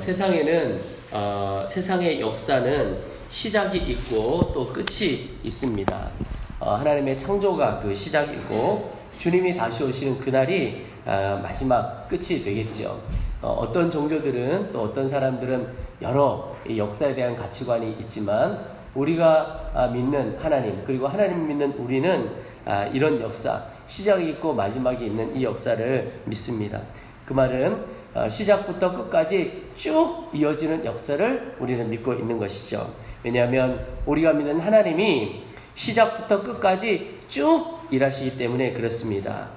세상에는 세상의 역사는 시작이 있고 또 끝이 있습니다. 하나님의 창조가 그 시작이고 주님이 다시 오시는 그날이 마지막 끝이 되겠죠. 어떤 종교들은 또 어떤 사람들은 여러 역사에 대한 가치관이 있지만 우리가 믿는 하나님 그리고 하나님 믿는 우리는 이런 역사 시작이 있고 마지막이 있는 이 역사를 믿습니다. 그 말은 시작부터 끝까지 쭉 이어지는 역사를 우리는 믿고 있는 것이죠. 왜냐하면 우리가 믿는 하나님이 시작부터 끝까지 쭉 일하시기 때문에 그렇습니다.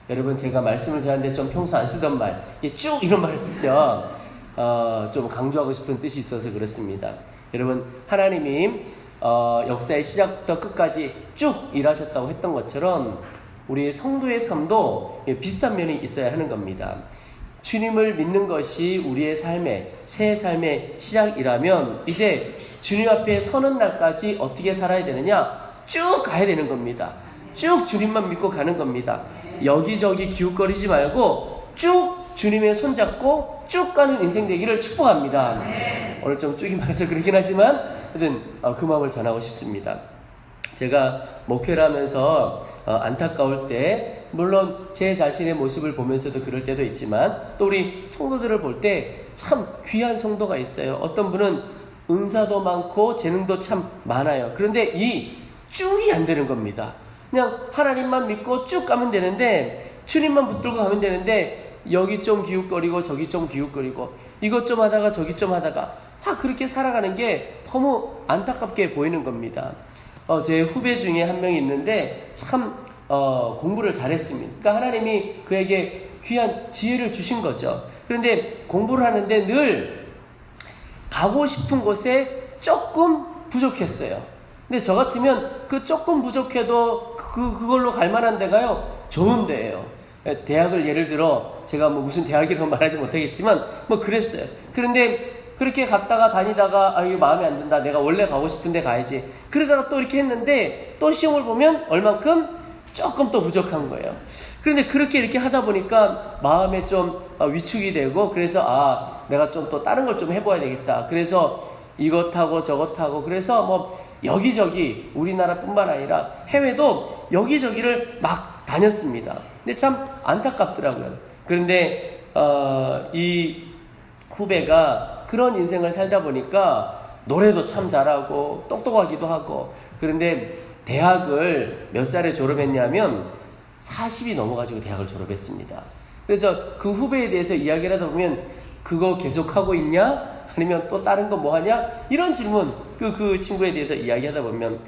여러분 제가 말씀을 드렸는데 좀 평소 안 쓰던 말 쭉 이런 말을 쓰죠. 좀 강조하고 싶은 뜻이 있어서 그렇습니다. 여러분 하나님이 역사의 시작부터 끝까지 쭉 일하셨다고 했던 것처럼 우리 성도의 삶도 비슷한 면이 있어야 하는 겁니다. 주님을 믿는 것이 우리의 삶의 새 삶의 시작이라면 이제 주님 앞에 서는 날까지 어떻게 살아야 되느냐? 쭉 가야 되는 겁니다. 쭉 주님만 믿고 가는 겁니다. 여기저기 기웃거리지 말고 쭉 주님의 손잡고 쭉 가는 인생 되기를 축복합니다. 오늘 좀 쭉이 많아서 그러긴 하지만 하여튼 그 마음을 전하고 싶습니다. 제가 목회를 하면서 안타까울 때 물론 제 자신의 모습을 보면서도 그럴 때도 있지만 또 우리 성도들을 볼 때 참 귀한 성도가 있어요. 어떤 분은 은사도 많고 재능도 참 많아요. 그런데 이 쭉이 안 되는 겁니다. 그냥 하나님만 믿고 쭉 가면 되는데 주님만 붙들고 가면 되는데 여기 좀 기웃거리고 저기 좀 기웃거리고 이것 좀 하다가 저기 좀 하다가 그렇게 살아가는 게 너무 안타깝게 보이는 겁니다. 제 후배 중에 한 명이 있는데 참 공부를 잘했습니다. 그러니까 하나님이 그에게 귀한 지혜를 주신 거죠. 그런데 공부를 하는데 늘 가고 싶은 곳에 조금 부족했어요. 근데 저 같으면 그 조금 부족해도 그걸로 갈 만한 데가요 좋은 데예요. 대학을 예를 들어 제가 뭐 무슨 대학이라고 말하지 못하겠지만 뭐 그랬어요. 그런데 그렇게 갔다가 다니다가 이거 마음에 안 든다. 내가 원래 가고 싶은데 가야지. 그러다가 또 이렇게 했는데 또 시험을 보면 얼만큼 조금 또 부족한 거예요. 그런데 그렇게 이렇게 하다 보니까 마음에 좀 위축이 되고 그래서 내가 좀 또 다른 걸 좀 해봐야 되겠다. 그래서 이것하고 저것하고 그래서 뭐 여기저기 우리나라뿐만 아니라 해외도 여기저기를 막 다녔습니다. 근데 참 안타깝더라고요. 그런데 이 후배가 그런 인생을 살다 보니까 노래도 참 잘하고 똑똑하기도 하고 그런데 대학을 몇 살에 졸업했냐면 40이 넘어가지고 대학을 졸업했습니다. 그래서 그 후배에 대해서 이야기를 하다 보면 그거 계속하고 있냐? 아니면 또 다른 거 뭐 하냐? 이런 질문 그 친구에 대해서 이야기하다 보면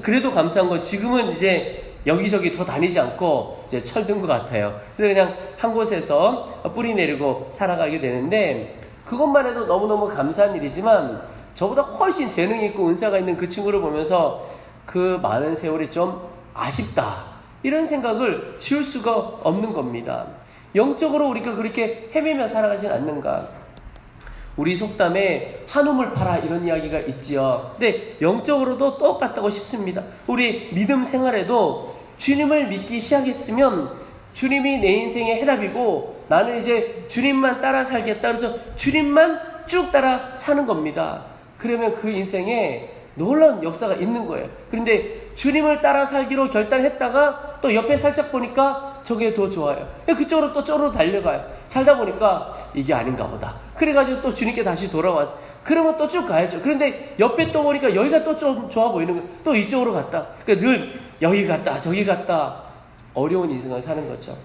그래도 감사한 건 지금은 이제 여기저기 더 다니지 않고 이제 철든 것 같아요. 그래서 그냥 한 곳에서 뿌리 내리고 살아가게 되는데 그것만 해도 너무너무 감사한 일이지만 저보다 훨씬 재능이 있고 은사가 있는 그 친구를 보면서 그 많은 세월이 좀 아쉽다. 이런 생각을 지울 수가 없는 겁니다. 영적으로 우리가 그렇게 헤매며 살아가진 않는가? 우리 속담에 한우물 팔아 이런 이야기가 있지요. 근데 영적으로도 똑같다고 싶습니다. 우리 믿음 생활에도 주님을 믿기 시작했으면 주님이 내 인생의 해답이고 나는 이제 주님만 따라 살겠다. 그래서 주님만 쭉 따라 사는 겁니다. 그러면 그 인생에 놀라운 역사가 있는 거예요. 그런데 주님을 따라 살기로 결단했다가 또 옆에 살짝 보니까 저게 더 좋아요. 그쪽으로 또 쪼로 달려가요. 살다 보니까 이게 아닌가 보다. 그래가지고 또 주님께 다시 돌아왔어. 그러면 또 쭉 가야죠. 그런데 옆에 또 보니까 여기가 또 좀 좋아 보이는 거예요. 또 이쪽으로 갔다. 그러니까 늘 여기 갔다 저기 갔다 어려운 인생을 사는 거죠.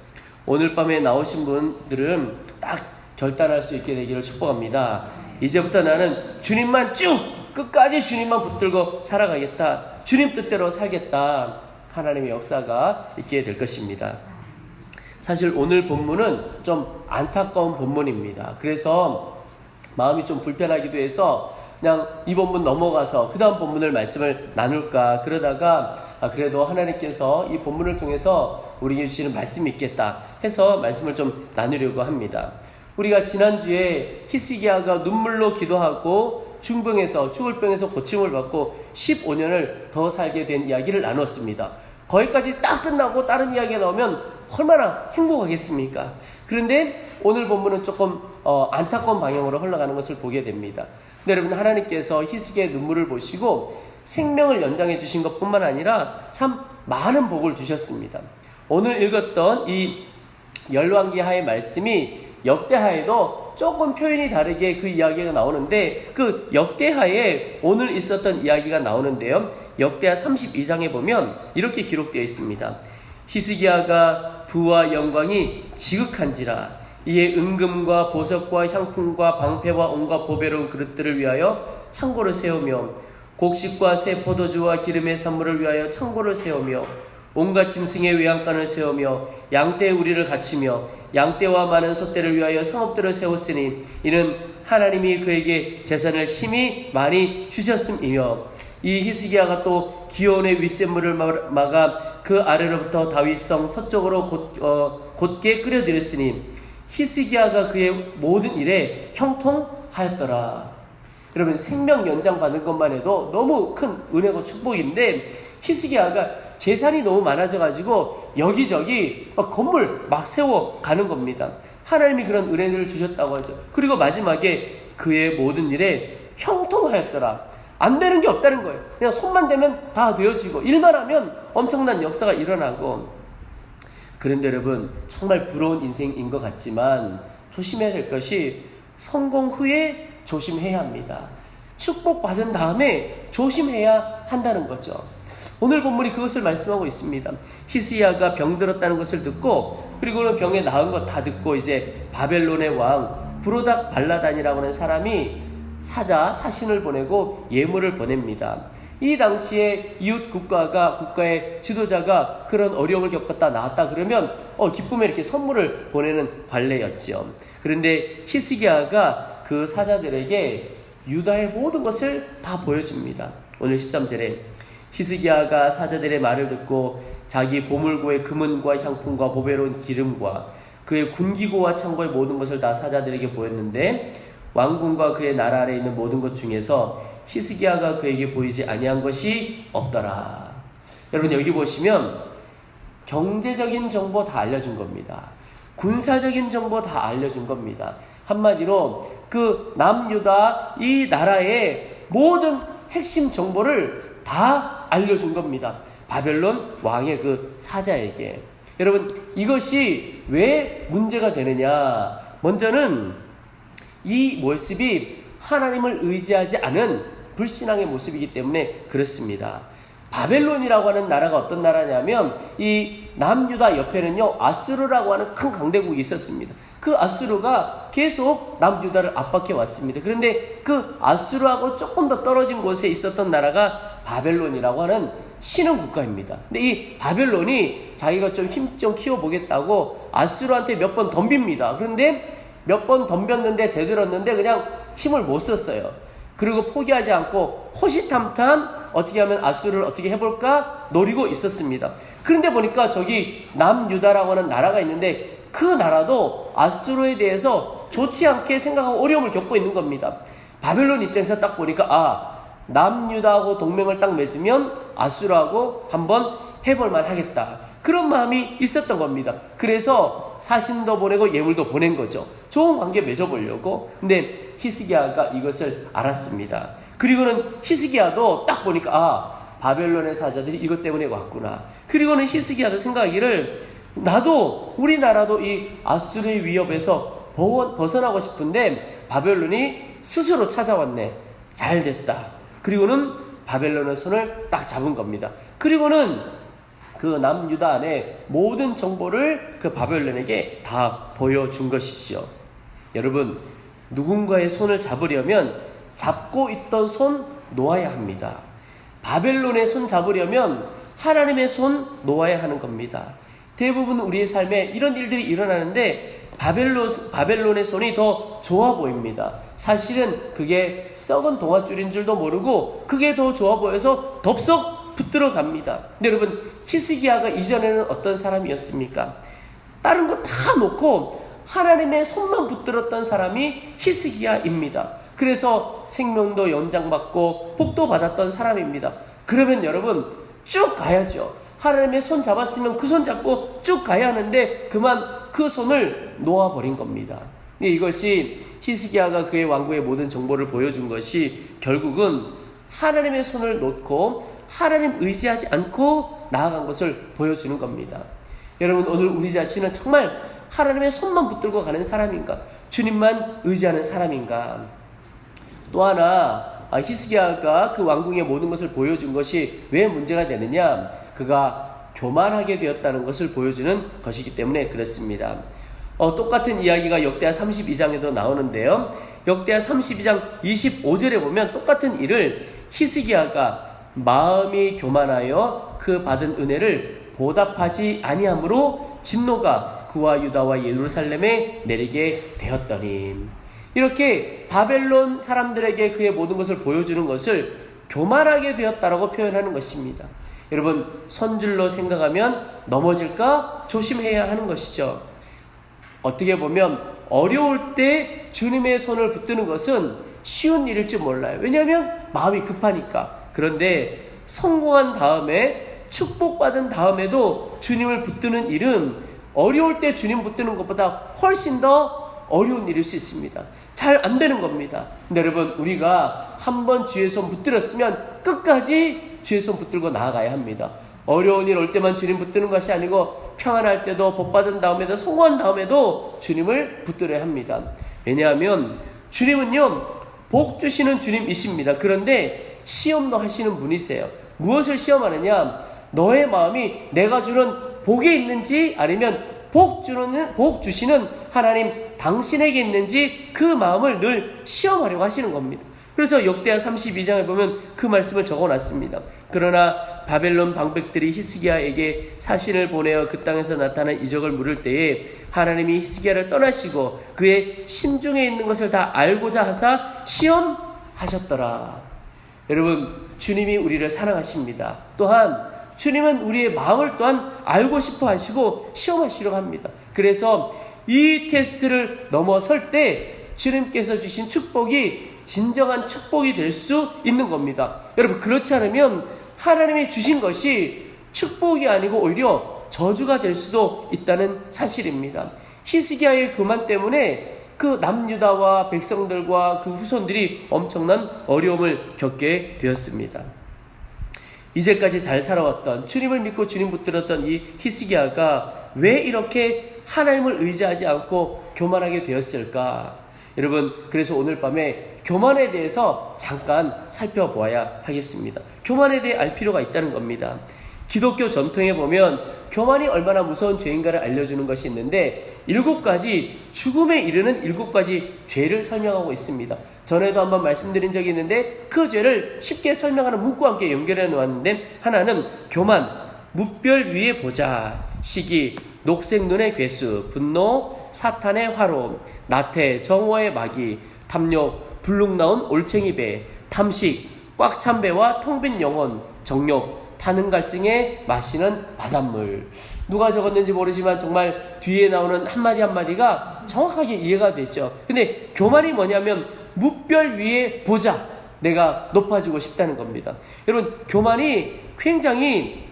오늘 밤에 나오신 분들은 딱 결단할 수 있게 되기를 축복합니다. 이제부터 나는 주님만 쭉 끝까지 주님만 붙들고 살아가겠다. 주님 뜻대로 살겠다. 하나님의 역사가 있게 될 것입니다. 사실 오늘 본문은 좀 안타까운 본문입니다. 그래서 마음이 좀 불편하기도 해서 그냥 이 본문 넘어가서 그 다음 본문을 말씀을 나눌까 그러다가 그래도 하나님께서 이 본문을 통해서 우리에게 주시는 말씀이 있겠다 해서 말씀을 좀 나누려고 합니다. 우리가 지난주에 히스기야가 눈물로 기도하고 중병에서 죽을 병에서 고침을 받고 15년을 더 살게 된 이야기를 나눴습니다. 거기까지 딱 끝나고 다른 이야기가 나오면 얼마나 행복하겠습니까? 그런데 오늘 본문은 조금 안타까운 방향으로 흘러가는 것을 보게 됩니다. 근데 여러분, 하나님께서 히스기야의 눈물을 보시고 생명을 연장해 주신 것뿐만 아니라 참 많은 복을 주셨습니다. 오늘 읽었던 이 열왕기하의 말씀이 역대하에도 조금 표현이 다르게 그 이야기가 나오는데, 그 역대하에 오늘 있었던 이야기가 나오는데요. 역대하 32장에 보면 이렇게 기록되어 있습니다. 히스기야가 부와 영광이 지극한지라 이에 은금과 보석과 향품과 방패와 온갖 보배로운 그릇들을 위하여 창고를 세우며 곡식과 새 포도주와 기름의 산물을 위하여 창고를 세우며 온갖 짐승의 외양간을 세우며 양떼의 우리를 갖추며 양떼와 많은 소떼를 위하여 성읍들을 세웠으니 이는 하나님이 그에게 재산을 심히 많이 주셨음이며, 이 히스기야가 또 기온의 윗샘물을 막아 그 아래로부터 다윗성 서쪽으로 곧게 끓여들였으니 히스기야가 그의 모든 일에 형통하였더라. 여러분, 생명 연장 받는 것만 해도 너무 큰 은혜고 축복인데, 히스기야가 재산이 너무 많아져가지고 여기저기 건물 막 세워가는 겁니다. 하나님이 그런 은혜를 주셨다고 하죠. 그리고 마지막에 그의 모든 일에 형통하였더라. 안 되는 게 없다는 거예요. 그냥 손만 대면 다 되어지고 일만 하면 엄청난 역사가 일어나고. 그런데 여러분, 정말 부러운 인생인 것 같지만 조심해야 될 것이 성공 후에 조심해야 합니다. 축복받은 다음에 조심해야 한다는 거죠. 오늘 본문이 그것을 말씀하고 있습니다. 히스기야가 병들었다는 것을 듣고, 그리고는 병에 나은 것 다 듣고 이제 바벨론의 왕 브로닥 발라단이라고 하는 사람이 사신을 보내고 예물을 보냅니다. 이 당시에 이웃 국가의 지도자가 그런 어려움을 겪었다 나왔다 그러면 기쁨에 이렇게 선물을 보내는 관례였죠. 그런데 히스기야가 그 사자들에게 유다의 모든 것을 다 보여줍니다. 오늘 13절에 히스기야가 사자들의 말을 듣고 자기 보물고의 금은과 향품과 보배로운 기름과 그의 군기고와 창고의 모든 것을 다 사자들에게 보였는데, 왕궁과 그의 나라 아래 있는 모든 것 중에서 히스기야가 그에게 보이지 아니한 것이 없더라. 여러분, 여기 보시면 경제적인 정보 다 알려준 겁니다. 군사적인 정보 다 알려준 겁니다. 한마디로 그 남유다 이 나라의 모든 핵심 정보를 다 알려준 겁니다. 바벨론 왕의 그 사자에게. 여러분, 이것이 왜 문제가 되느냐? 먼저는 이 모습이 하나님을 의지하지 않은 불신앙의 모습이기 때문에 그렇습니다. 바벨론이라고 하는 나라가 어떤 나라냐면, 이 남유다 옆에는요 아수르라고 하는 큰 강대국이 있었습니다. 그 아수르가 계속 남유다를 압박해 왔습니다. 그런데 그 아수르하고 조금 더 떨어진 곳에 있었던 나라가 바벨론이라고 하는 신흥 국가입니다. 근데 이 바벨론이 자기가 좀 힘 좀 키워보겠다고 아수르한테 몇 번 덤빕니다. 그런데 몇 번 덤볐는데 대들었는데 그냥 힘을 못 썼어요. 그리고 포기하지 않고 호시탐탐 어떻게 하면 아수르를 어떻게 해볼까 노리고 있었습니다. 그런데 보니까 저기 남유다라고 하는 나라가 있는데 그 나라도 아수르에 대해서 좋지 않게 생각하고 어려움을 겪고 있는 겁니다. 바벨론 입장에서 딱 보니까 남유다하고 동맹을 딱 맺으면 아수르하고 한번 해볼만 하겠다, 그런 마음이 있었던 겁니다. 그래서 사신도 보내고 예물도 보낸 거죠. 좋은 관계 맺어보려고. 근데 히스기야가 이것을 알았습니다. 그리고는 히스기야도 딱 보니까 바벨론의 사자들이 이것 때문에 왔구나. 그리고는 히스기야도 생각하기를 우리나라도 이 아수르의 위협에서 벗어나고 싶은데 바벨론이 스스로 찾아왔네. 잘 됐다. 그리고는 바벨론의 손을 딱 잡은 겁니다. 그리고는 그 남유다 안에 모든 정보를 그 바벨론에게 다 보여준 것이죠. 여러분, 누군가의 손을 잡으려면 잡고 있던 손 놓아야 합니다. 바벨론의 손 잡으려면 하나님의 손 놓아야 하는 겁니다. 대부분 우리의 삶에 이런 일들이 일어나는데 바벨론의 손이 더 좋아 보입니다. 사실은 그게 썩은 동아줄인 줄도 모르고 그게 더 좋아 보여서 덥석 붙들어 갑니다. 근데 여러분, 히스기야가 이전에는 어떤 사람이었습니까? 다른 거 다 놓고 하나님의 손만 붙들었던 사람이 히스기야입니다. 그래서 생명도 연장받고 복도 받았던 사람입니다. 그러면 여러분 쭉 가야죠. 하나님의 손 잡았으면 그 손 잡고 쭉 가야 하는데 그만 그 손을 놓아버린 겁니다. 이것이 히스기야가 그의 왕국의 모든 정보를 보여준 것이 결국은 하나님의 손을 놓고 하나님 의지하지 않고 나아간 것을 보여주는 겁니다. 여러분, 오늘 우리 자신은 정말 하나님의 손만 붙들고 가는 사람인가? 주님만 의지하는 사람인가? 또 하나, 히스기야가 그 왕궁의 모든 것을 보여준 것이 왜 문제가 되느냐? 그가 교만하게 되었다는 것을 보여주는 것이기 때문에 그렇습니다. 똑같은 이야기가 역대하 32장에도 나오는데요. 역대하 32장 25절에 보면 똑같은 일을 히스기야가 마음이 교만하여 그 받은 은혜를 보답하지 아니함으로 진노가 그와 유다와 예루살렘에 내리게 되었더니, 이렇게 바벨론 사람들에게 그의 모든 것을 보여주는 것을 교만하게 되었다라고 표현하는 것입니다. 여러분, 선줄로 생각하면 넘어질까 조심해야 하는 것이죠. 어떻게 보면 어려울 때 주님의 손을 붙드는 것은 쉬운 일일지 몰라요. 왜냐하면 마음이 급하니까. 그런데 성공한 다음에, 축복받은 다음에도 주님을 붙드는 일은 어려울 때 주님 붙드는 것보다 훨씬 더 어려운 일일 수 있습니다. 잘 안 되는 겁니다. 근데 여러분, 우리가 한번 주의 손 붙들었으면 끝까지 주의 손 붙들고 나아가야 합니다. 어려운 일 올 때만 주님 붙드는 것이 아니고 평안할 때도, 복받은 다음에도, 성공한 다음에도 주님을 붙들어야 합니다. 왜냐하면 주님은요, 복 주시는 주님이십니다. 그런데 시험도 하시는 분이세요. 무엇을 시험하느냐? 너의 마음이 내가 주는 복에 있는지, 아니면 복 주시는 하나님 당신에게 있는지, 그 마음을 늘 시험하려고 하시는 겁니다. 그래서 역대하 32장에 보면 그 말씀을 적어놨습니다. 그러나 바벨론 방백들이 히스기야에게 사신을 보내어 그 땅에서 나타난 이적을 물을 때에 하나님이 히스기야를 떠나시고 그의 심중에 있는 것을 다 알고자 하사 시험하셨더라. 여러분, 주님이 우리를 사랑하십니다. 또한 주님은 우리의 마음을 또한 알고 싶어 하시고 시험하시려고 합니다. 그래서 이 테스트를 넘어설 때 주님께서 주신 축복이 진정한 축복이 될 수 있는 겁니다. 여러분, 그렇지 않으면 하나님이 주신 것이 축복이 아니고 오히려 저주가 될 수도 있다는 사실입니다. 히스기야의 교만 때문에 그 남유다와 백성들과 그 후손들이 엄청난 어려움을 겪게 되었습니다. 이제까지 잘 살아왔던, 주님을 믿고 주님 붙들었던 이 히스기야가 왜 이렇게 하나님을 의지하지 않고 교만하게 되었을까? 여러분, 그래서 오늘 밤에 교만에 대해서 잠깐 살펴보아야 하겠습니다. 교만에 대해 알 필요가 있다는 겁니다. 기독교 전통에 보면 교만이 얼마나 무서운 죄인가를 알려주는 것이 있는데 7가지, 죽음에 이르는 7가지 죄를 설명하고 있습니다. 전에도 한번 말씀드린 적이 있는데 그 죄를 쉽게 설명하는 문구와 함께 연결해 놓았는데, 하나는 교만, 무별 위에 보자, 시기, 녹색 눈의 괴수, 분노, 사탄의 화로, 나태, 정오의 마귀, 탐욕, 불룩 나온 올챙이 배, 탐식, 꽉 찬 배와 텅 빈 영혼, 정욕, 타는 갈증에 마시는 바닷물. 누가 적었는지 모르지만 정말 뒤에 나오는 한마디 한마디가 정확하게 이해가 됐죠. 근데 교만이 뭐냐면 무별 위에 보자, 내가 높아지고 싶다는 겁니다. 여러분, 교만이 굉장히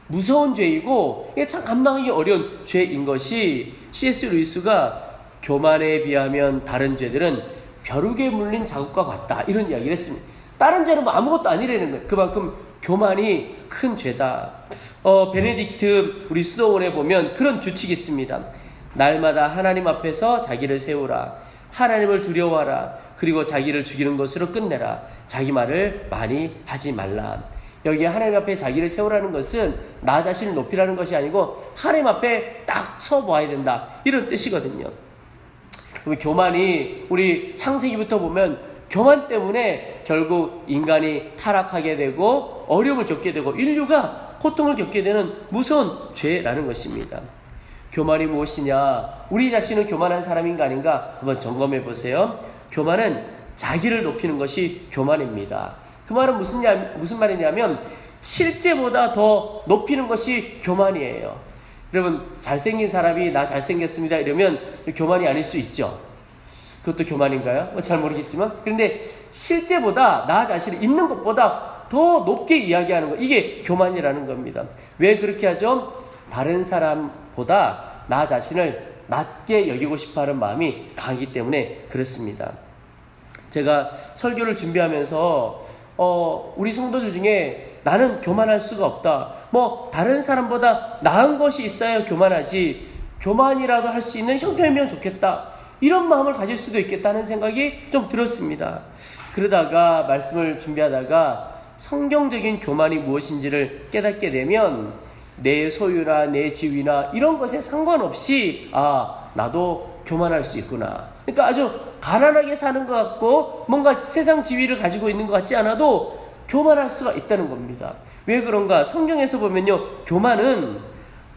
무서운 죄이고 이게 참 감당하기 어려운 죄인 것이, C.S. 루이스가 교만에 비하면 다른 죄들은 벼룩에 물린 자국과 같다, 이런 이야기를 했습니다. 다른 죄는 뭐 아무것도 아니라는 거예요. 그만큼 교만이 큰 죄다. 베네딕트 우리 수도원에 보면 그런 규칙이 있습니다. 날마다 하나님 앞에서 자기를 세우라, 하나님을 두려워하라, 그리고 자기를 죽이는 것으로 끝내라, 자기 말을 많이 하지 말라. 여기 하나님 앞에 자기를 세우라는 것은 나 자신을 높이라는 것이 아니고 하나님 앞에 딱 서보아야 된다, 이런 뜻이거든요. 교만이 우리 창세기부터 보면 교만 때문에 결국 인간이 타락하게 되고 어려움을 겪게 되고 인류가 고통을 겪게 되는 무서운 죄라는 것입니다. 교만이 무엇이냐? 우리 자신은 교만한 사람인가 아닌가 한번 점검해 보세요. 교만은 자기를 높이는 것이 교만입니다. 그 말은 무슨 말이냐면 실제보다 더 높이는 것이 교만이에요. 여러분, 잘생긴 사람이 나 잘생겼습니다 이러면 교만이 아닐 수 있죠. 그것도 교만인가요? 잘 모르겠지만, 그런데 실제보다 나 자신이 있는 것보다 더 높게 이야기하는 거, 이게 교만이라는 겁니다. 왜 그렇게 하죠? 다른 사람보다 나 자신을 낮게 여기고 싶어하는 마음이 강하기 때문에 그렇습니다. 제가 설교를 준비하면서 우리 성도들 중에 나는 교만할 수가 없다, 뭐 다른 사람보다 나은 것이 있어야 교만하지, 교만이라도 할 수 있는 형편이면 좋겠다, 이런 마음을 가질 수도 있겠다는 생각이 좀 들었습니다. 그러다가 말씀을 준비하다가 성경적인 교만이 무엇인지를 깨닫게 되면 내 소유나 내 지위나 이런 것에 상관없이 나도 교만할 수 있구나. 그러니까 아주 가난하게 사는 것 같고 뭔가 세상 지위를 가지고 있는 것 같지 않아도 교만할 수가 있다는 겁니다. 왜 그런가? 성경에서 보면요, 교만은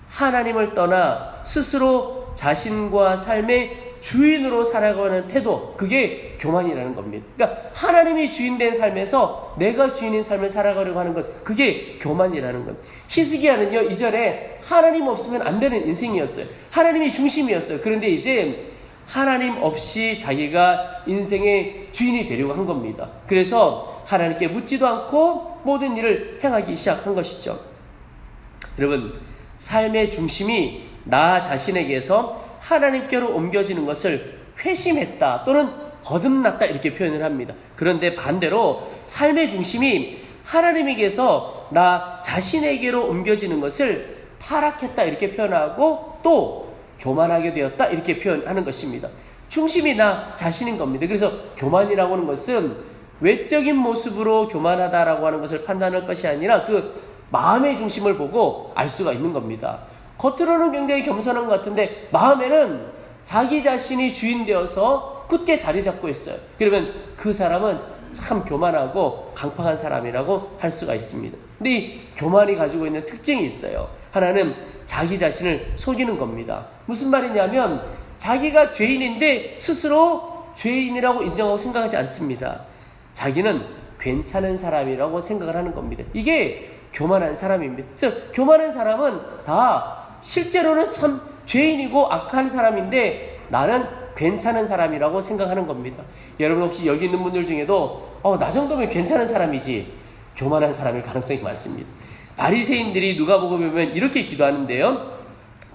하나님을 떠나 스스로 자신과 삶의 주인으로 살아가는 태도, 그게 교만이라는 겁니다. 그러니까 하나님이 주인된 삶에서 내가 주인인 삶을 살아가려고 하는 것, 그게 교만이라는 것. 히스기야는요, 이전에 하나님 없으면 안 되는 인생이었어요. 하나님이 중심이었어요. 그런데 이제 하나님 없이 자기가 인생의 주인이 되려고 한 겁니다. 그래서 하나님께 묻지도 않고 모든 일을 행하기 시작한 것이죠. 여러분, 삶의 중심이 나 자신에게서 하나님께로 옮겨지는 것을 회심했다 또는 거듭났다 이렇게 표현을 합니다. 그런데 반대로 삶의 중심이 하나님에게서 나 자신에게로 옮겨지는 것을 타락했다 이렇게 표현하고 또 교만하게 되었다 이렇게 표현하는 것입니다. 중심이 나 자신인 겁니다. 그래서 교만이라고 하는 것은 외적인 모습으로 교만하다라고 하는 것을 판단할 것이 아니라 그 마음의 중심을 보고 알 수가 있는 겁니다. 겉으로는 굉장히 겸손한 것 같은데 마음에는 자기 자신이 주인 되어서 굳게 자리 잡고 있어요. 그러면 그 사람은 참 교만하고 강팍한 사람이라고 할 수가 있습니다. 근데 이 교만이 가지고 있는 특징이 있어요. 하나는 자기 자신을 속이는 겁니다. 무슨 말이냐면 자기가 죄인인데 스스로 죄인이라고 인정하고 생각하지 않습니다. 자기는 괜찮은 사람이라고 생각을 하는 겁니다. 이게 교만한 사람입니다. 그래서 교만한 사람은 다 실제로는 참 죄인이고 악한 사람인데 나는 괜찮은 사람이라고 생각하는 겁니다. 여러분 혹시 여기 있는 분들 중에도 나 정도면 괜찮은 사람이지, 교만한 사람일 가능성이 많습니다. 바리새인들이 누가복음에 보면 이렇게 기도하는데요,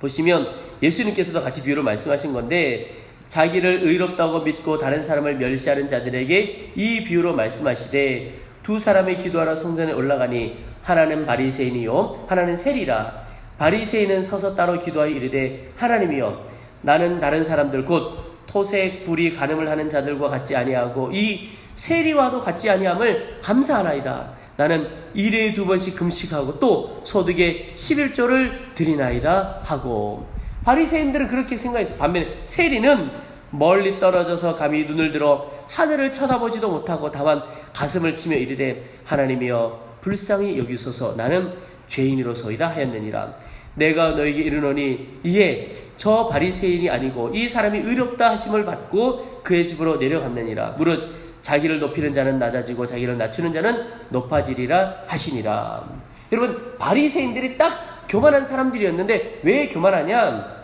보시면 예수님께서도 같이 비유로 말씀하신 건데, 자기를 의롭다고 믿고 다른 사람을 멸시하는 자들에게 이 비유로 말씀하시되, 두 사람이 기도하러 성전에 올라가니 하나는 바리새인이요 하나는 세리라. 바리새인은 서서 따로 기도하여 이르되, 하나님이여, 나는 다른 사람들 곧 토색, 불의, 간음을 하는 자들과 같지 아니하고 이 세리와도 같지 아니함을 감사하나이다. 나는 일에 2번씩 금식하고 또 소득의 11조를 드리나이다 하고. 바리새인들은 그렇게 생각했어요. 반면에 세리는 멀리 떨어져서 감히 눈을 들어 하늘을 쳐다보지도 못하고 다만 가슴을 치며 이르되, 하나님이여, 불쌍히 여기소서, 나는 죄인으로소이다 하였느니라. 내가 너에게 이르노니 이에 저 바리새인이 아니고 이 사람이 의롭다 하심을 받고 그의 집으로 내려갔느니라. 무릇 자기를 높이는 자는 낮아지고 자기를 낮추는 자는 높아지리라 하시니라. 여러분, 바리새인들이 딱 교만한 사람들이었는데 왜 교만하냐?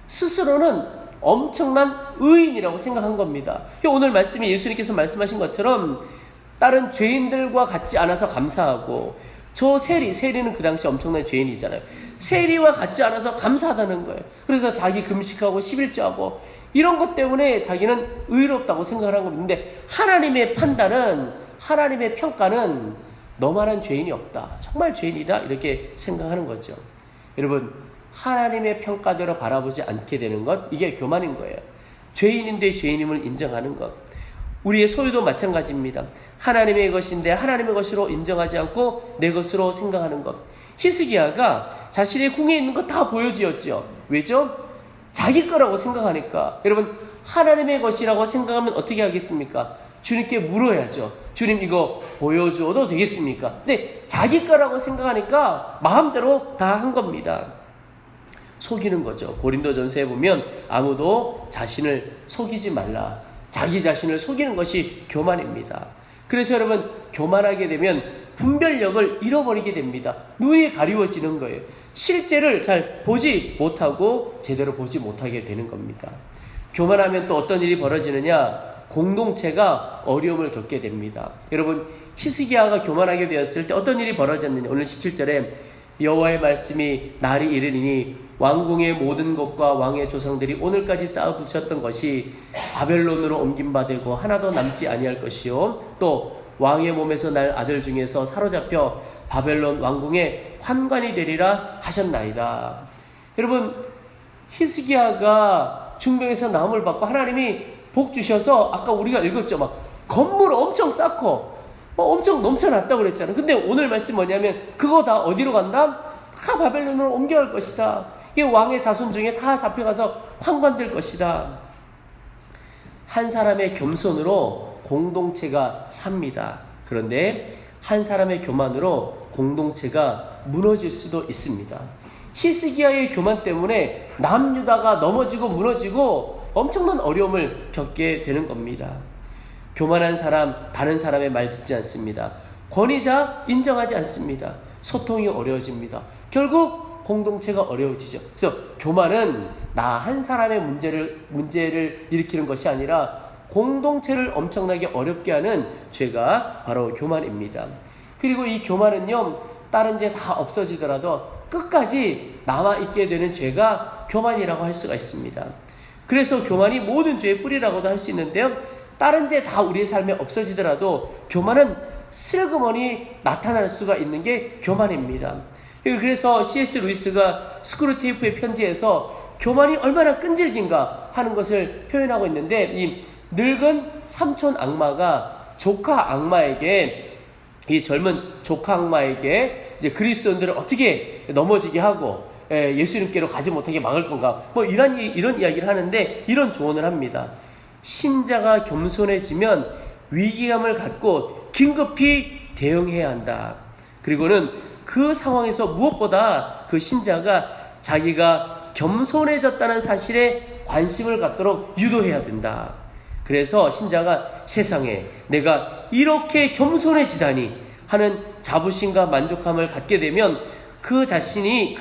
스스로는 엄청난 의인이라고 생각한 겁니다. 오늘 말씀이 예수님께서 말씀하신 것처럼 다른 죄인들과 같지 않아서 감사하고, 저 세리는 그 당시 엄청난 죄인이잖아요. 세리와 같지 않아서 감사하다는 거예요. 그래서 자기 금식하고 11조하고 이런 것 때문에 자기는 의롭다고 생각을 한 겁니다. 근데 하나님의 판단은, 하나님의 평가는 너만한 죄인이 없다, 정말 죄인이다, 이렇게 생각하는 거죠. 여러분, 하나님의 평가대로 바라보지 않게 되는 것, 이게 교만인 거예요. 죄인인데 죄인임을 인정하는 것. 우리의 소유도 마찬가지입니다. 하나님의 것인데 하나님의 것으로 인정하지 않고 내 것으로 생각하는 것. 히스기야가 자신의 궁에 있는 거 다 보여주었죠. 왜죠? 자기 거라고 생각하니까. 여러분, 하나님의 것이라고 생각하면 어떻게 하겠습니까? 주님께 물어야죠. 주님, 이거 보여줘도 되겠습니까? 근데 자기 거라고 생각하니까 마음대로 다 한 겁니다. 속이는 거죠. 고린도전서에 보면 아무도 자신을 속이지 말라, 자기 자신을 속이는 것이 교만입니다. 그래서 여러분, 교만하게 되면 분별력을 잃어버리게 됩니다. 눈이 가리워지는 거예요. 실제를 잘 보지 못하고 제대로 보지 못하게 되는 겁니다. 교만하면 또 어떤 일이 벌어지느냐? 공동체가 어려움을 겪게 됩니다. 여러분, 히스기야가 교만하게 되었을 때 어떤 일이 벌어졌느냐. 오늘 17절에 여호와의 말씀이 날이 이르리니 왕궁의 모든 것과 왕의 조상들이 오늘까지 쌓아 붙였던 것이 바벨론으로 옮긴 바 되고 하나도 남지 아니할 것이요 또 왕의 몸에서 날 아들 중에서 사로잡혀 바벨론 왕궁의 환관이 되리라 하셨나이다. 여러분, 히스기야가 중병에서 나음을 받고 하나님이 복 주셔서 아까 우리가 읽었죠. 막 건물 엄청 쌓고 엄청 넘쳐났다고 그랬잖아요. 근데 오늘 말씀 뭐냐면 그거 다 어디로 간다? 다 바벨론으로 옮겨갈 것이다. 이게 왕의 자손 중에 다 잡혀가서 환관될 것이다. 한 사람의 겸손으로 공동체가 삽니다. 그런데 한 사람의 교만으로 공동체가 무너질 수도 있습니다. 히스기야의 교만 때문에 남유다가 넘어지고 무너지고 엄청난 어려움을 겪게 되는 겁니다. 교만한 사람, 다른 사람의 말 듣지 않습니다. 권위자 인정하지 않습니다. 소통이 어려워집니다. 결국 공동체가 어려워지죠. 그래서 교만은 나 한 사람의 문제를 일으키는 것이 아니라 공동체를 엄청나게 어렵게 하는 죄가 바로 교만입니다. 그리고 이 교만은요, 다른 죄 다 없어지더라도 끝까지 남아있게 되는 죄가 교만이라고 할 수가 있습니다. 그래서 교만이 모든 죄의 뿌리라고도 할 수 있는데요, 다른 죄 다 우리의 삶에 없어지더라도 교만은 슬그머니 나타날 수가 있는 게 교만입니다. 그래서 C.S. 루이스가 스크루테이프의 편지에서 교만이 얼마나 끈질긴가 하는 것을 표현하고 있는데, 이 늙은 삼촌 악마가 조카 악마에게, 이 젊은 조카 악마에게 이제 그리스도인들을 어떻게 넘어지게 하고 예수님께로 가지 못하게 막을 건가, 이런 이야기를 하는데 이런 조언을 합니다. 신자가 겸손해지면 위기감을 갖고 긴급히 대응해야 한다. 그리고는 그 상황에서 무엇보다 그 신자가 자기가 겸손해졌다는 사실에 관심을 갖도록 유도해야 된다. 그래서 신자가 세상에 내가 이렇게 겸손해지다니 하는 자부심과 만족감을 갖게 되면 그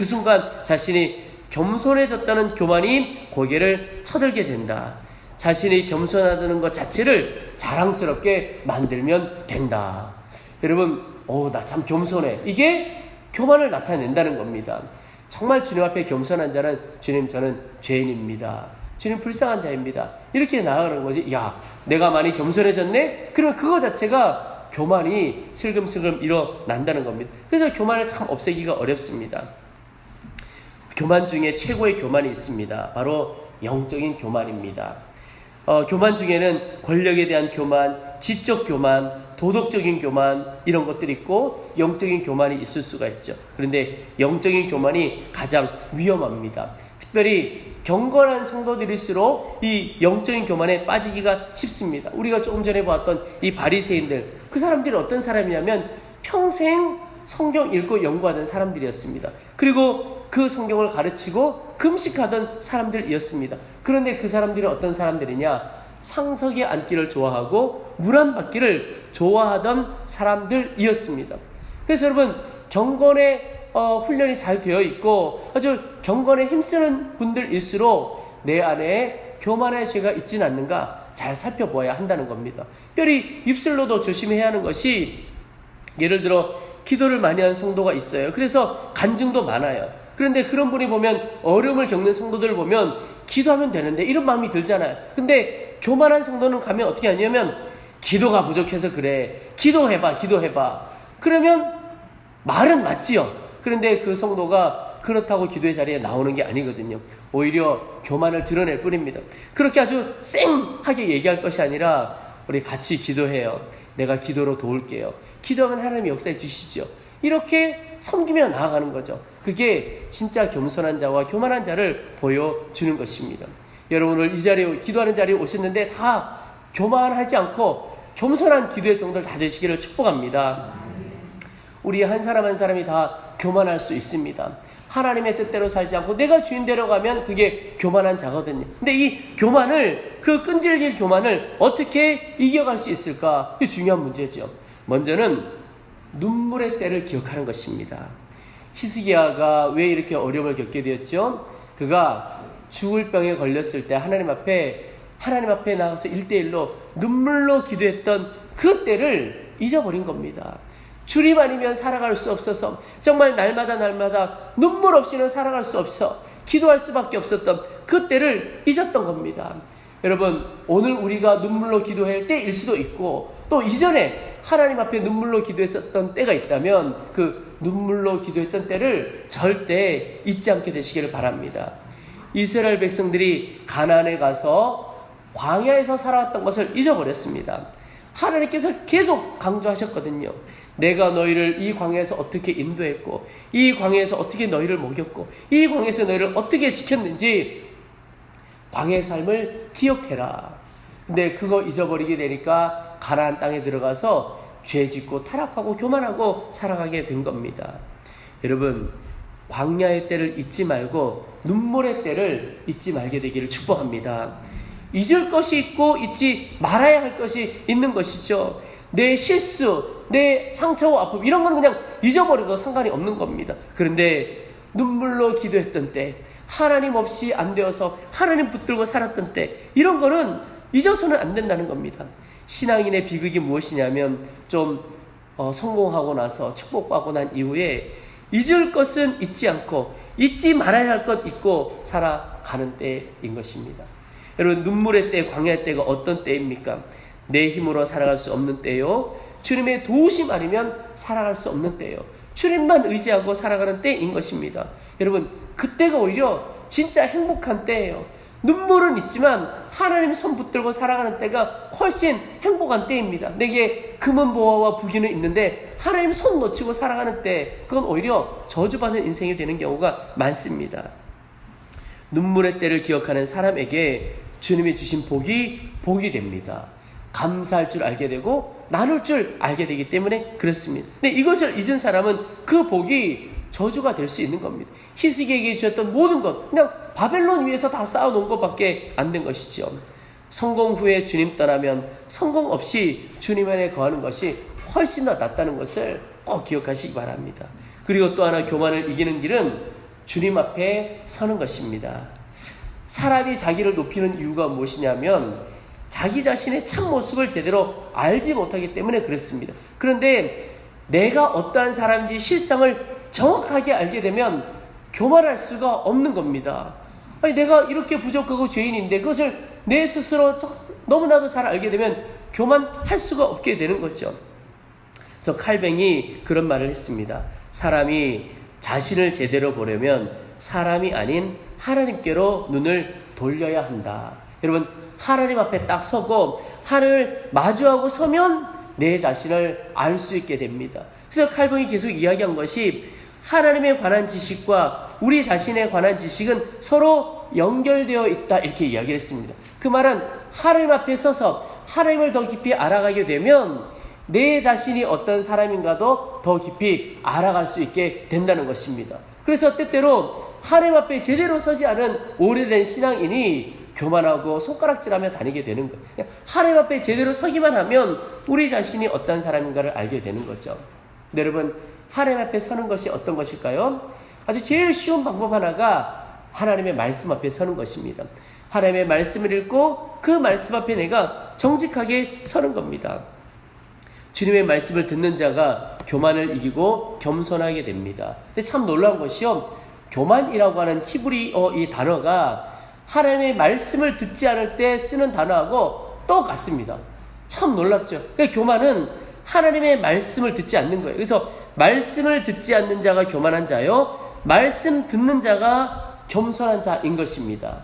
순간 자신이 겸손해졌다는 교만이 고개를 쳐들게 된다. 자신이 겸손하다는 것 자체를 자랑스럽게 만들면 된다. 여러분, 나 참 겸손해. 이게 교만을 나타낸다는 겁니다. 정말 주님 앞에 겸손한 자는 주님, 저는 죄인입니다. 주님, 불쌍한 자입니다. 이렇게 나아가는 거지. 야, 내가 많이 겸손해졌네? 그러면 그거 자체가 교만이 슬금슬금 일어난다는 겁니다. 그래서 교만을 참 없애기가 어렵습니다. 교만 중에 최고의 교만이 있습니다. 바로 영적인 교만입니다. 교만 중에는 권력에 대한 교만, 지적 교만, 도덕적인 교만, 이런 것들이 있고 영적인 교만이 있을 수가 있죠. 그런데 영적인 교만이 가장 위험합니다. 특별히 경건한 성도들일수록 이 영적인 교만에 빠지기가 쉽습니다. 우리가 조금 전에 보았던 이 바리새인들, 그 사람들이 어떤 사람이냐면 평생 성경 읽고 연구하던 사람들이었습니다. 그리고 그 성경을 가르치고 금식하던 사람들이었습니다. 그런데 그 사람들이 어떤 사람들이냐? 상석에 앉기를 좋아하고 물 안 받기를 좋아하던 사람들이었습니다. 그래서 여러분, 경건의 훈련이 잘 되어 있고 아주 경건에 힘쓰는 분들일수록 내 안에 교만의 죄가 있지는 않는가 잘 살펴보아야 한다는 겁니다. 특별히 입술로도 조심해야 하는 것이, 예를 들어 기도를 많이 하는 성도가 있어요. 그래서 간증도 많아요. 그런데 그런 분이 보면, 어려움을 겪는 성도들을 보면 기도하면 되는데 이런 마음이 들잖아요. 근데 교만한 성도는 가면 어떻게 하냐면, 기도가 부족해서 그래, 기도해봐. 그러면 말은 맞지요. 그런데 그 성도가 그렇다고 기도의 자리에 나오는 게 아니거든요. 오히려 교만을 드러낼 뿐입니다. 그렇게 아주 쌩하게 얘기할 것이 아니라, 우리 같이 기도해요. 내가 기도로 도울게요. 기도하면 하나님이 역사해 주시죠. 이렇게 섬기며 나아가는 거죠. 그게 진짜 겸손한 자와 교만한 자를 보여주는 것입니다. 여러분, 오늘 이 자리에, 기도하는 자리에 오셨는데 다 교만하지 않고 겸손한 기도의 정도를 다 되시기를 축복합니다. 우리 한 사람 한 사람이 다 교만할 수 있습니다. 하나님의 뜻대로 살지 않고 내가 주인대로 가면 그게 교만한 자거든요. 근데 이 교만을, 그 끈질길 교만을 어떻게 이겨갈 수 있을까? 그게 중요한 문제죠. 먼저는 눈물의 때를 기억하는 것입니다. 히스기야가 왜 이렇게 어려움을 겪게 되었죠? 그가 죽을 병에 걸렸을 때 하나님 앞에 나가서 1대1로 눈물로 기도했던 그 때를 잊어버린 겁니다. 주님 아니면 살아갈 수 없어서 정말 날마다 눈물 없이는 살아갈 수 없어 기도할 수밖에 없었던 그 때를 잊었던 겁니다. 여러분, 오늘 우리가 눈물로 기도할 때일 수도 있고 또 이전에 하나님 앞에 눈물로 기도했었던 때가 있다면 그 눈물로 기도했던 때를 절대 잊지 않게 되시기를 바랍니다. 이스라엘 백성들이 가나안에 가서 광야에서 살아왔던 것을 잊어버렸습니다. 하나님께서 계속 강조하셨거든요. 내가 너희를 이 광야에서 어떻게 인도했고 이 광야에서 어떻게 너희를 먹였고 이 광야에서 너희를 어떻게 지켰는지 광야의 삶을 기억해라. 근데 그거 잊어버리게 되니까 가나안 땅에 들어가서 죄짓고 타락하고 교만하고 살아가게 된 겁니다. 여러분, 광야의 때를 잊지 말고 눈물의 때를 잊지 말게 되기를 축복합니다. 잊을 것이 있고 잊지 말아야 할 것이 있는 것이죠. 내 실수, 내 상처와 아픔 이런 건 그냥 잊어버려도 상관이 없는 겁니다. 그런데 눈물로 기도했던 때, 하나님 없이 안 되어서 하나님 붙들고 살았던 때, 이런 거는 잊어서는 안 된다는 겁니다. 신앙인의 비극이 무엇이냐면 좀 성공하고 나서 축복받고 난 이후에 잊을 것은 잊지 않고 잊지 말아야 할 것 잊고 살아가는 때인 것입니다. 여러분, 눈물의 때, 광야의 때가 어떤 때입니까? 내 힘으로 살아갈 수 없는 때요, 주님의 도우심 아니면 살아갈 수 없는 때요, 주님만 의지하고 살아가는 때인 것입니다. 여러분, 그때가 오히려 진짜 행복한 때예요. 눈물은 있지만 하나님 손 붙들고 살아가는 때가 훨씬 행복한 때입니다. 내게 금은 보화와 부귀는 있는데 하나님 손 놓치고 살아가는 때, 그건 오히려 저주받는 인생이 되는 경우가 많습니다. 눈물의 때를 기억하는 사람에게 주님이 주신 복이 됩니다. 감사할 줄 알게 되고 나눌 줄 알게 되기 때문에 그렇습니다. 근데 이것을 잊은 사람은 그 복이 저주가 될 수 있는 겁니다. 히스기야에게 주셨던 모든 것, 그냥 바벨론 위에서 다 쌓아놓은 것밖에 안 된 것이죠. 성공 후에 주님 떠나면 성공 없이 주님 안에 거하는 것이 훨씬 더 낫다는 것을 꼭 기억하시기 바랍니다. 그리고 또 하나, 교만을 이기는 길은 주님 앞에 서는 것입니다. 사람이 자기를 높이는 이유가 무엇이냐면 자기 자신의 참모습을 제대로 알지 못하기 때문에 그렇습니다. 그런데 내가 어떠한 사람인지 실상을 정확하게 알게 되면 교만할 수가 없는 겁니다. 아니, 내가 이렇게 부족하고 죄인인데 그것을 내 스스로 너무나도 잘 알게 되면 교만할 수가 없게 되는 거죠. 그래서 칼뱅이 그런 말을 했습니다. 사람이 자신을 제대로 보려면 사람이 아닌 하나님께로 눈을 돌려야 한다. 여러분, 하나님 앞에 딱 서고 하나님을 마주하고 서면 내 자신을 알 수 있게 됩니다. 그래서 칼뱅이 계속 이야기한 것이 하나님에 관한 지식과 우리 자신에 관한 지식은 서로 연결되어 있다, 이렇게 이야기를 했습니다. 그 말은 하나님 앞에 서서 하나님을 더 깊이 알아가게 되면 내 자신이 어떤 사람인가도 더 깊이 알아갈 수 있게 된다는 것입니다. 그래서 때때로 하나님 앞에 제대로 서지 않은 오래된 신앙인이 교만하고 손가락질하며 다니게 되는 거예요. 하나님 앞에 제대로 서기만 하면 우리 자신이 어떤 사람인가를 알게 되는 거죠. 여러분, 하나님 앞에 서는 것이 어떤 것일까요? 아주 제일 쉬운 방법 하나가 하나님의 말씀 앞에 서는 것입니다. 하나님의 말씀을 읽고 그 말씀 앞에 내가 정직하게 서는 겁니다. 주님의 말씀을 듣는 자가 교만을 이기고 겸손하게 됩니다. 근데 참 놀라운 것이요, 교만이라고 하는 히브리어 이 단어가 하나님의 말씀을 듣지 않을 때 쓰는 단어하고 똑같습니다. 참 놀랍죠. 그러니까 교만은 하나님의 말씀을 듣지 않는 거예요. 그래서 말씀을 듣지 않는 자가 교만한 자요, 말씀 듣는 자가 겸손한 자인 것입니다.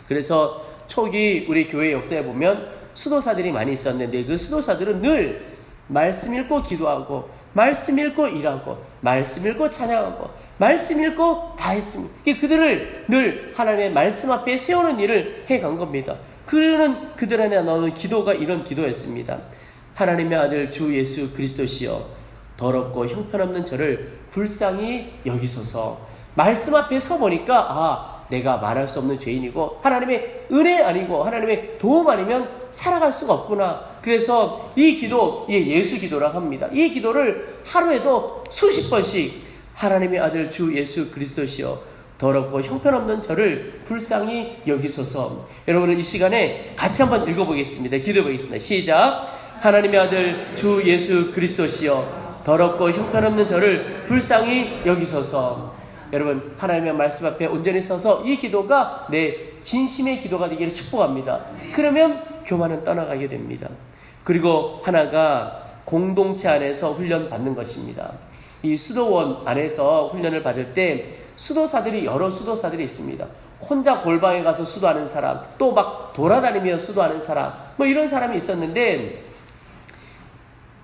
그래서 초기 우리 교회 역사에 보면 수도사들이 많이 있었는데 그 수도사들은 늘 말씀 읽고 기도하고 말씀 읽고 일하고 말씀 읽고 찬양하고 말씀 읽고 다 했습니다. 그들을 늘 하나님의 말씀 앞에 세우는 일을 해간 겁니다. 그들 안에 나오는 기도가 이런 기도였습니다. 하나님의 아들 주 예수 그리스도시여, 더럽고 형편없는 저를 불쌍히 여기소서. 말씀 앞에 서보니까 내가 말할 수 없는 죄인이고 하나님의 은혜 아니고 하나님의 도움 아니면 살아갈 수가 없구나. 그래서 이 기도, 예수 기도라고 합니다. 이 기도를 하루에도 수십 번씩, 하나님의 아들 주 예수 그리스도시여, 더럽고 형편없는 저를 불쌍히 여기소서. 여러분은 이 시간에 같이 한번 읽어보겠습니다. 기도해보겠습니다. 시작. 하나님의 아들 주 예수 그리스도시여 더럽고 형편없는 저를 불쌍히 여기소서. 여러분, 하나님의 말씀 앞에 온전히 서서 이 기도가 내 진심의 기도가 되기를 축복합니다. 그러면 교만은 떠나가게 됩니다. 그리고 하나가 공동체 안에서 훈련 받는 것입니다. 이 수도원 안에서 훈련을 받을 때 여러 수도사들이 있습니다. 혼자 골방에 가서 수도하는 사람, 또 막 돌아다니며 수도하는 사람, 뭐 이런 사람이 있었는데,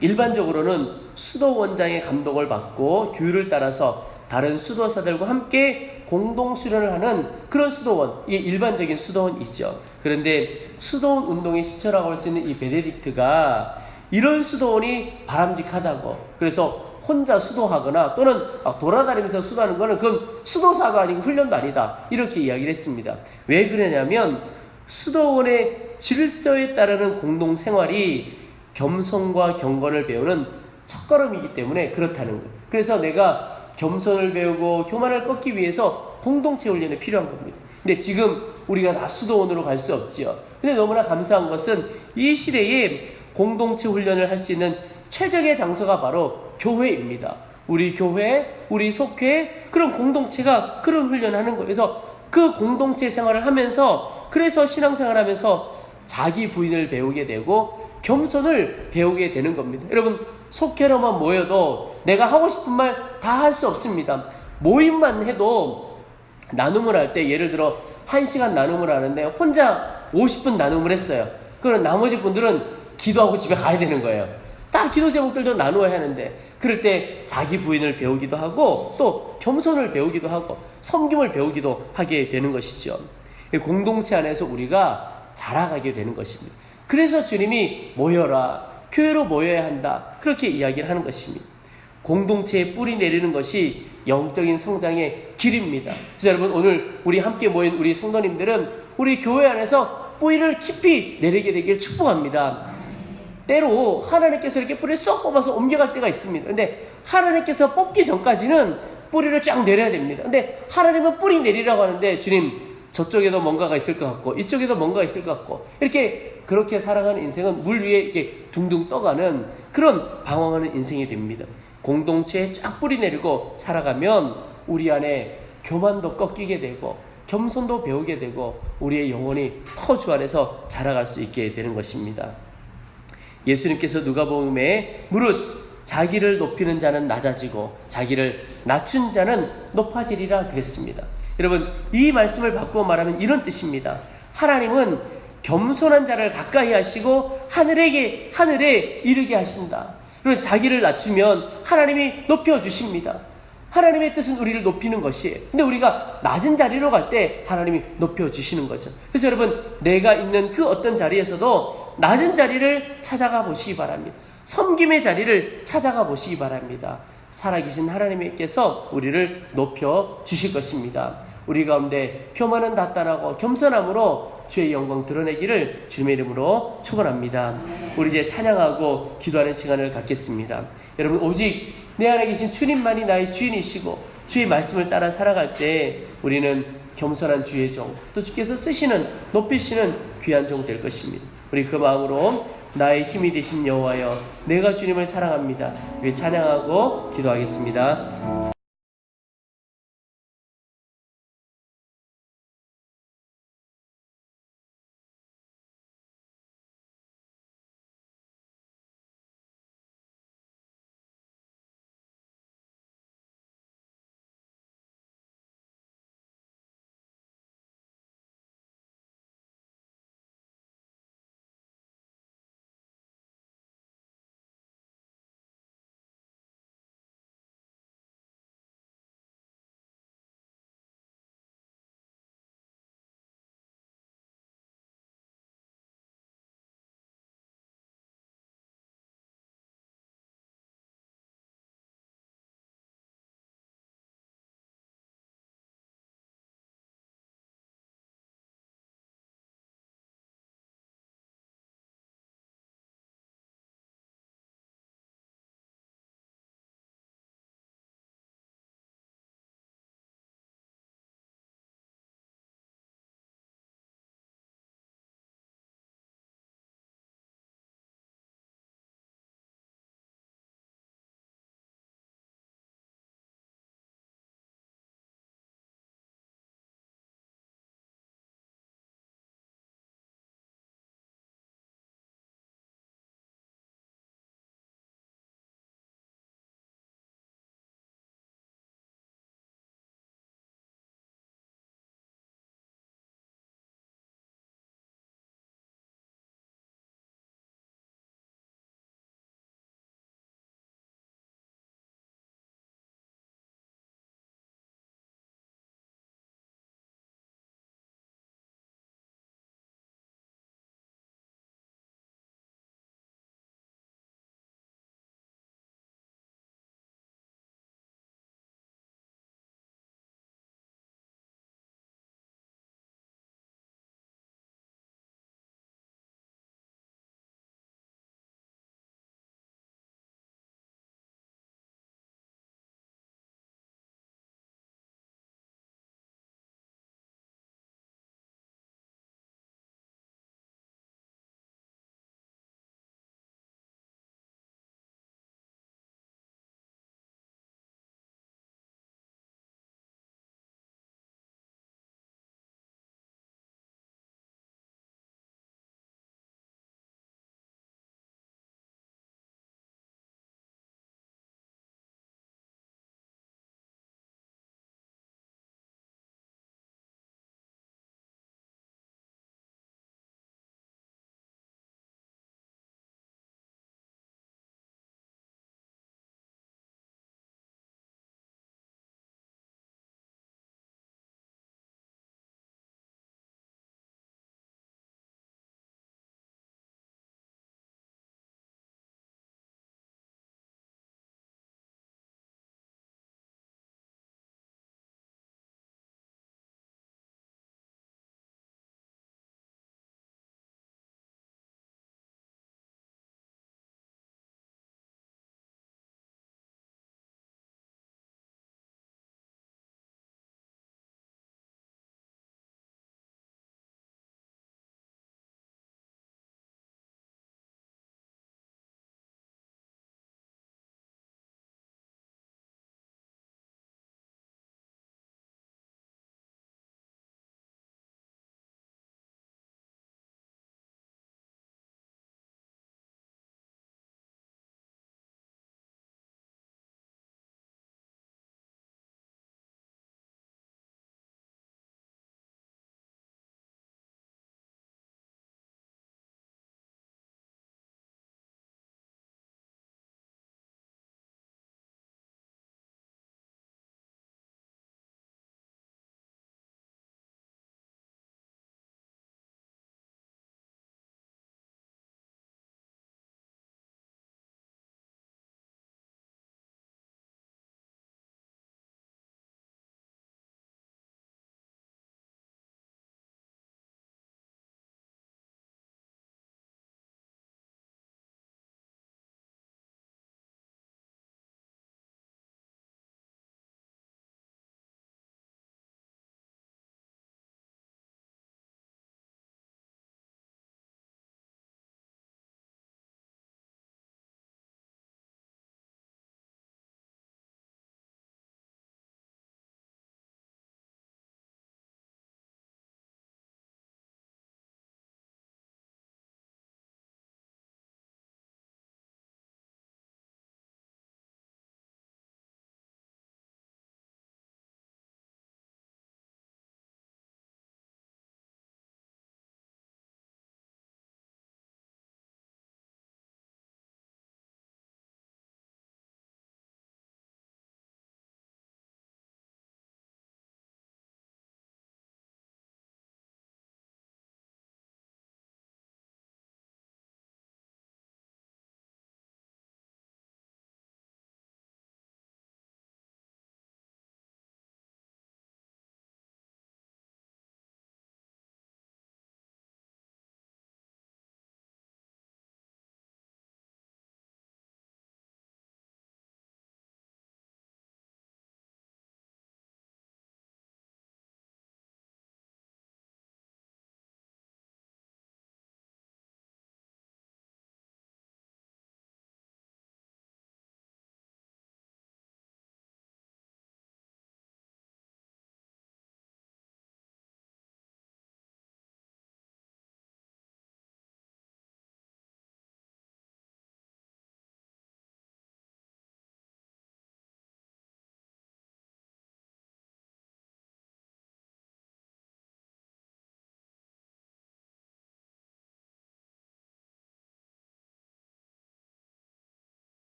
일반적으로는 수도원장의 감독을 받고 규율을 따라서 다른 수도사들과 함께 공동 수련을 하는 그런 수도원, 이게 일반적인 수도원이 있죠. 그런데 수도원 운동의 시초라고 할 수 있는 이 베네딕트가 이런 수도원이 바람직하다고, 그래서 혼자 수도하거나 또는 돌아다니면서 수도하는 거는 그건 수도사가 아니고 훈련도 아니다, 이렇게 이야기를 했습니다. 왜 그러냐면 수도원의 질서에 따르는 공동생활이 겸손과 경건을 배우는 첫걸음이기 때문에 그렇다는 거예요. 그래서 내가 겸손을 배우고 교만을 꺾기 위해서 공동체 훈련이 필요한 겁니다. 근데 지금 우리가 다 수도원으로 갈 수 없지요. 근데 너무나 감사한 것은 이 시대에 공동체 훈련을 할 수 있는 최적의 장소가 바로 교회입니다. 우리 교회, 우리 속회, 그런 공동체가 그런 훈련을 하는 거예요. 그래서 그 공동체 생활을 하면서, 그래서 신앙생활을 하면서 자기 부인을 배우게 되고 겸손을 배우게 되는 겁니다. 여러분, 속회로만 모여도 내가 하고 싶은 말 다 할 수 없습니다. 모임만 해도 나눔을 할 때, 예를 들어 1시간 나눔을 하는데 혼자 50분 나눔을 했어요. 그럼 나머지 분들은 기도하고 집에 가야 되는 거예요. 딱 기도 제목들도 나누어야 하는데, 그럴 때 자기 부인을 배우기도 하고 또 겸손을 배우기도 하고 섬김을 배우기도 하게 되는 것이죠. 공동체 안에서 우리가 자라가게 되는 것입니다. 그래서 주님이 모여라, 교회로 모여야 한다, 그렇게 이야기를 하는 것입니다. 공동체에 뿌리 내리는 것이 영적인 성장의 길입니다. 그래서 여러분, 오늘 우리 함께 모인 우리 성도님들은 우리 교회 안에서 뿌리를 깊이 내리게 되기를 축복합니다. 때로 하나님께서 이렇게 뿌리를 쏙 뽑아서 옮겨갈 때가 있습니다. 근데 하나님께서 뽑기 전까지는 뿌리를 쫙 내려야 됩니다. 근데 하나님은 뿌리 내리라고 하는데, 주님 저쪽에도 뭔가가 있을 것 같고 이쪽에도 뭔가가 있을 것 같고, 그렇게 살아가는 인생은 물 위에 이렇게 둥둥 떠가는 그런 방황하는 인생이 됩니다. 공동체에 쫙 뿌리 내리고 살아가면 우리 안에 교만도 꺾이게 되고 겸손도 배우게 되고 우리의 영혼이 더 주 안에서 자라갈 수 있게 되는 것입니다. 예수님께서 누가복음에 무릇 자기를 높이는 자는 낮아지고 자기를 낮춘 자는 높아지리라 그랬습니다. 여러분, 이 말씀을 바꾸어 말하면 이런 뜻입니다. 하나님은 겸손한 자를 가까이 하시고 하늘에 이르게 하신다. 그리고 자기를 낮추면 하나님이 높여주십니다. 하나님의 뜻은 우리를 높이는 것이에요. 근데 우리가 낮은 자리로 갈 때 하나님이 높여주시는 거죠. 그래서 여러분, 내가 있는 그 어떤 자리에서도 낮은 자리를 찾아가 보시기 바랍니다. 섬김의 자리를 찾아가 보시기 바랍니다. 살아계신 하나님께서 우리를 높여주실 것입니다. 우리 가운데 교만은 다 떠나고 겸손함으로 주의 영광 드러내기를 주님의 이름으로 축원합니다. 우리 이제 찬양하고 기도하는 시간을 갖겠습니다. 여러분, 오직 내 안에 계신 주님만이 나의 주인이시고 주의 말씀을 따라 살아갈 때 우리는 겸손한 주의 종, 또 주께서 쓰시는 높이시는 귀한 종 될 것입니다. 우리 그 마음으로 나의 힘이 되신 여호와여, 내가 주님을 사랑합니다. 우리 찬양하고 기도하겠습니다.